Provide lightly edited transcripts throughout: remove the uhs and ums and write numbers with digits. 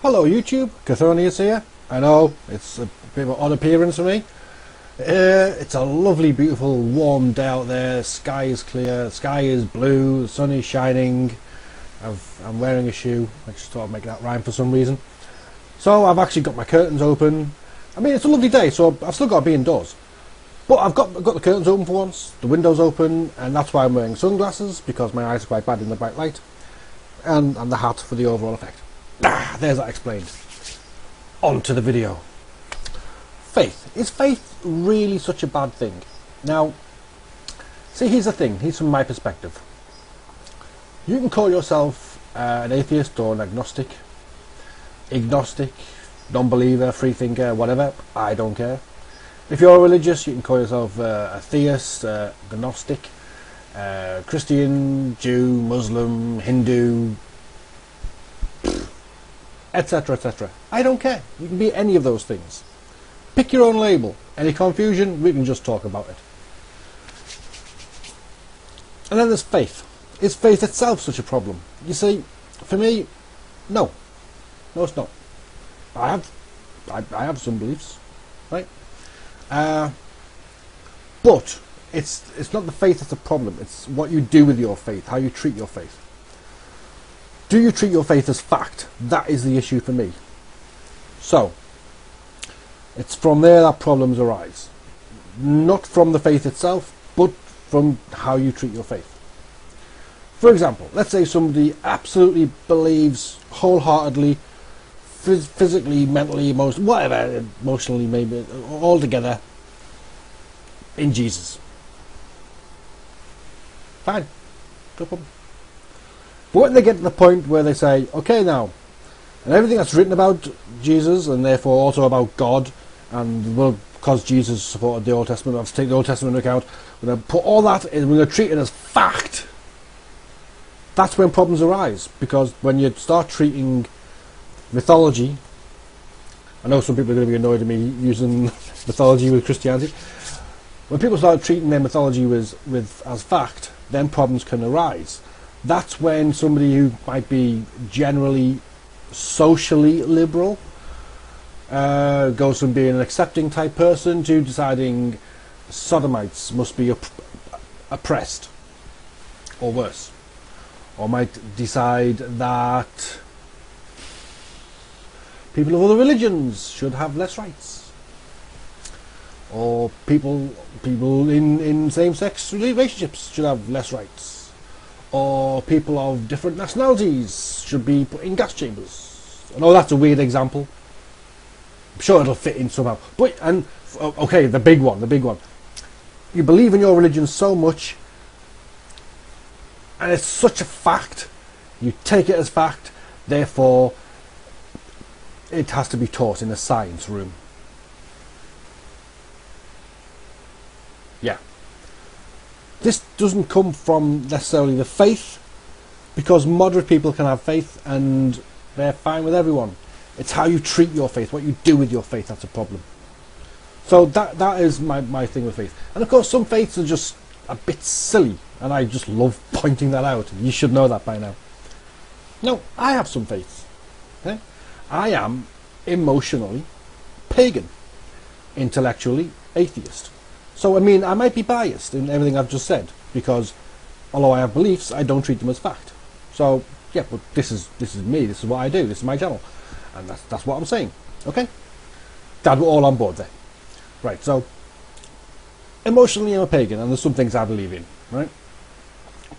Hello YouTube, Chthonius here. I know, it's a bit of an odd appearance for me. It's a lovely, beautiful, warm day out there. The sky is clear, the sky is blue, the sun is shining. I'm wearing a shoe. I just thought I'd make that rhyme for some reason. So I've actually got my curtains open. I mean, it's a lovely day, so I've still got to be indoors. But I've got the curtains open for once, the windows open, and that's why I'm wearing sunglasses, because my eyes are quite bad in the bright light. And the hat for the overall effect. There's that explained. On to the video. Faith. Is faith really such a bad thing? Now, see, here's the thing. Here's from my perspective. You can call yourself an atheist or an agnostic, non-believer, freethinker, whatever. I don't care. If you're religious, you can call yourself a theist, agnostic, Christian, Jew, Muslim, Hindu, etc, etc. I don't care. You can be any of those things. Pick your own label. Any confusion, we can just talk about it. And then there's faith. Is faith itself such a problem? You see, for me, no. No, it's not. I have some beliefs, right? But it's not the faith that's a problem. It's what you do with your faith, how you treat your faith. Do you treat your faith as fact? That is the issue for me. So, it's from there that problems arise. Not from the faith itself, but from how you treat your faith. For example, let's say somebody absolutely believes wholeheartedly, physically, mentally, emotionally, maybe, all together, in Jesus. Fine. No problem. But when they get to the point where they say, okay now, and everything that's written about Jesus, and therefore also about God, and well, because Jesus supported the Old Testament, I have to take the Old Testament into account, we're going to put all that in, we're going to treat it as fact. That's when problems arise, because when you start treating mythology, I know some people are going to be annoyed at me using mythology with Christianity. When people start treating their mythology as fact, then problems can arise. That's when somebody who might be generally socially liberal goes from being an accepting type person to deciding sodomites must be oppressed, or worse. Or might decide that people of other religions should have less rights. Or people in same-sex relationships should have less rights. Or people of different nationalities should be put in gas chambers. I know that's a weird example. I'm sure it'll fit in somehow. But okay, the big one. You believe in your religion so much, and it's such a fact. You take it as fact. Therefore, it has to be taught in a science room. Yeah. This doesn't come from necessarily the faith, because moderate people can have faith and they're fine with everyone. It's how you treat your faith, what you do with your faith, that's a problem. So that is my thing with faith. And of course some faiths are just a bit silly, and I just love pointing that out. You should know that by now. No, I have some faiths. Okay? I am emotionally pagan, intellectually atheist. So, I mean, I might be biased in everything I've just said, because although I have beliefs, I don't treat them as fact. So, yeah, but this is me, this is what I do, this is my channel, and that's what I'm saying. Okay? Glad we're all on board there. Right, so, emotionally I'm a pagan, and there's some things I believe in, right?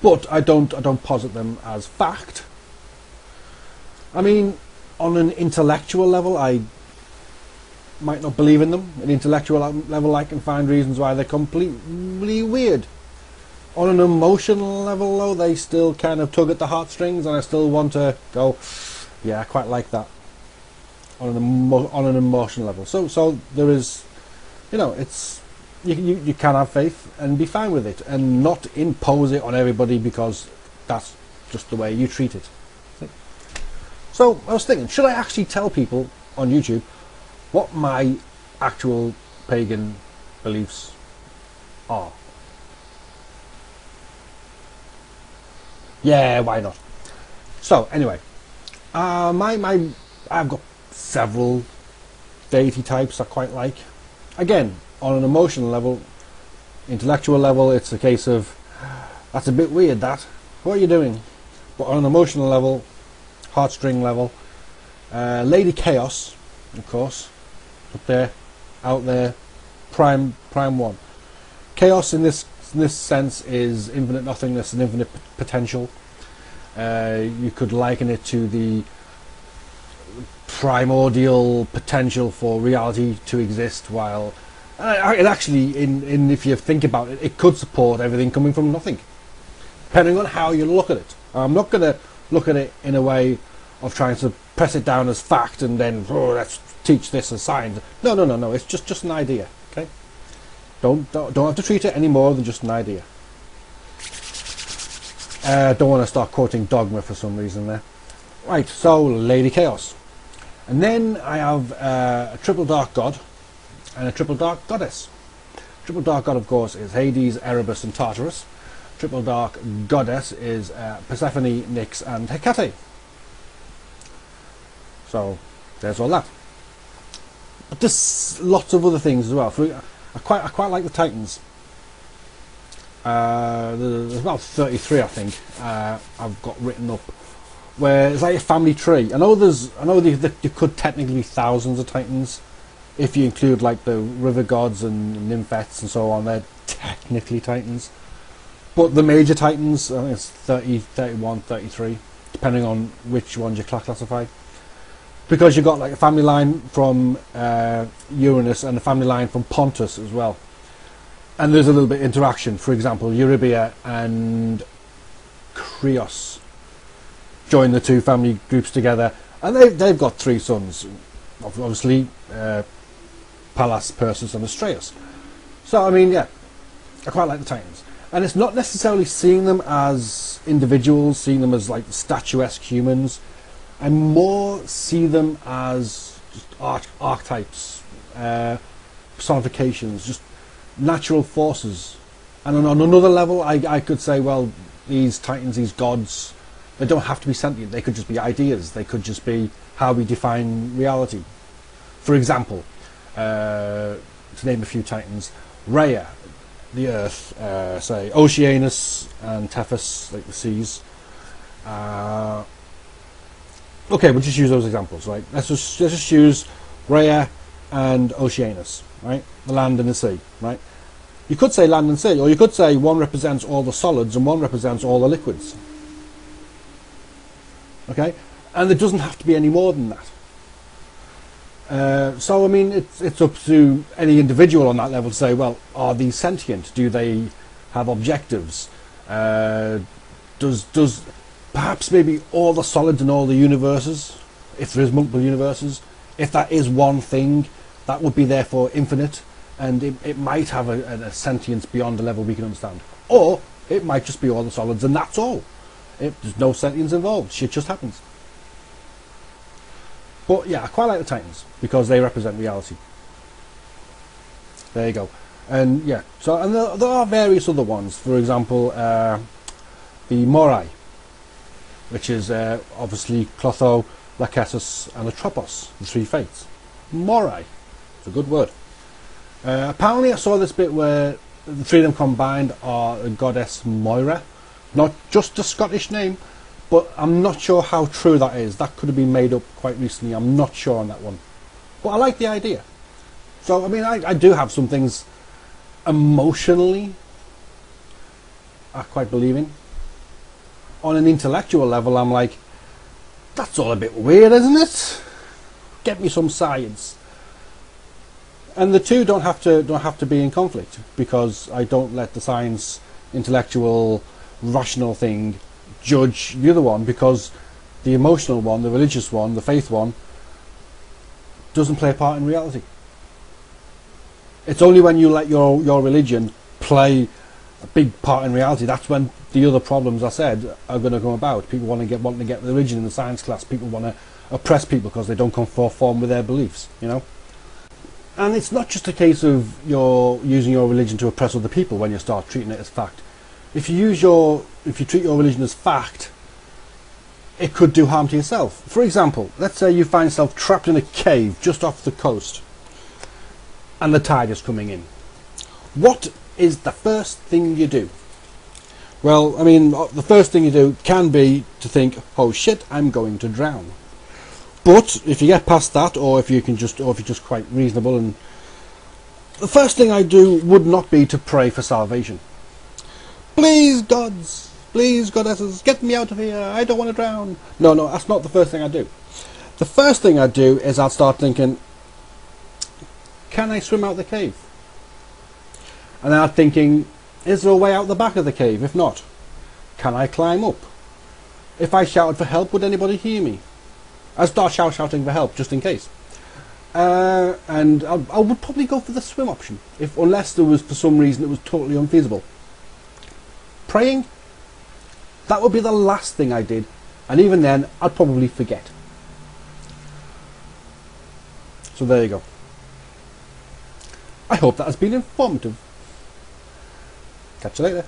But I don't posit them as fact. I mean, on an intellectual level, I might not believe in them. At an intellectual level, I can find reasons why they're completely weird. On an emotional level, though, they still kind of tug at the heartstrings, and I still want to go, yeah, I quite like that. On an emotional level, so there is, you know, it's you can have faith and be fine with it, and not impose it on everybody because that's just the way you treat it. So I was thinking, should I actually tell people on YouTube what my actual pagan beliefs are? Yeah, why not? So anyway, my I've got several deity types I quite like. Again, on an emotional level, intellectual level, it's a case of, that's a bit weird, that. What are you doing? But on an emotional level, heartstring level, Lady Chaos, of course, up there, out there, prime one. Chaos in this sense is infinite nothingness and infinite potential. You could liken it to the primordial potential for reality to exist, while it actually, if you think about it, it could support everything coming from nothing, depending on how you look at it. I'm not going to look at it in a way of trying to press it down as fact and then, oh, let's teach this as science. No. It's just an idea. Okay. Don't have to treat it any more than just an idea. Don't want to start quoting Dogma for some reason there. Right. So Lady Chaos, and then I have a triple dark god and a triple dark goddess. Triple dark god, of course, is Hades, Erebus, and Tartarus. Triple dark goddess is Persephone, Nyx, and Hecate. So there's all that. But there's lots of other things as well. I quite like the Titans. There's about 33, I think, I've got written up, where it's like a family tree. I know there could technically be thousands of Titans if you include like the river gods and nymphets and so on. They're technically Titans. But the major Titans, I think it's 30, 31, 33, depending on which ones you classify. Because you've got like a family line from Uranus and a family line from Pontus as well. And there's a little bit of interaction. For example, Eurybia and Krios join the two family groups together. And they've got 3 sons. Obviously, Pallas, Perseus and Astraeus. So, I mean, yeah, I quite like the Titans. And it's not necessarily seeing them as individuals, seeing them as like statuesque humans. I more see them as just archetypes, personifications, just natural forces. And on another level, I could say, well, these titans, these gods, they don't have to be sentient. They could just be ideas. They could just be how we define reality. For example, to name a few titans, Rhea, the earth, say Oceanus and Tethys, like the seas. Okay, we'll just use those examples, right? Let's just use Rhea and Oceanus, right? The land and the sea, right? You could say land and sea, or you could say one represents all the solids and one represents all the liquids. Okay? And there doesn't have to be any more than that. So, I mean, it's up to any individual on that level to say, well, are these sentient? Do they have objectives? Does perhaps maybe all the solids in all the universes, if there is multiple universes, if that is one thing, that would be therefore infinite, and it might have a sentience beyond the level we can understand. Or it might just be all the solids and that's all. There's no sentience involved, shit just happens. But yeah, I quite like the Titans, because they represent reality. There you go. And yeah, so and there are various other ones. For example, the Moirai, which is obviously Clotho, Lachesis and Atropos, the 3 fates. Moirai, it's a good word. Apparently I saw this bit where the 3 of them combined are the goddess Moira. Not just a Scottish name, but I'm not sure how true that is. That could have been made up quite recently. I'm not sure on that one. But I like the idea. So, I mean, I do have some things emotionally I quite believe in. On an intellectual level, I'm like, that's all a bit weird, isn't it? Get me some science. And the two don't have to be in conflict, because I don't let the science, intellectual, rational thing judge the other one, because the emotional one, the religious one, the faith one doesn't play a part in reality. It's only when you let your religion play a big part in reality, that's when the other problems I said are going to come about. People wanting to get religion in the science class. People want to oppress people because they don't conform with their beliefs, you know. And it's not just a case of you're using your religion to oppress other people when you start treating it as fact. If you treat your religion as fact, it could do harm to yourself. For example, let's say you find yourself trapped in a cave just off the coast and the tide is coming in. What is the first thing you do? Well, I mean, the first thing you do can be to think, oh shit, I'm going to drown. But if you get past that, or if you're just quite reasonable, and the first thing I do would not be to pray for salvation. Please, gods, please, goddesses, get me out of here. I don't want to drown. No, that's not the first thing I do. The first thing I do is I'll start thinking, can I swim out the cave? And then I'm thinking, is there a way out the back of the cave? If not, can I climb up? If I shouted for help, would anybody hear me? I'd start shouting for help, just in case. And I would probably go for the swim option, unless there was, for some reason, it was totally unfeasible. Praying, that would be the last thing I did, and even then, I'd probably forget. So there you go. I hope that has been informative. Catch you later.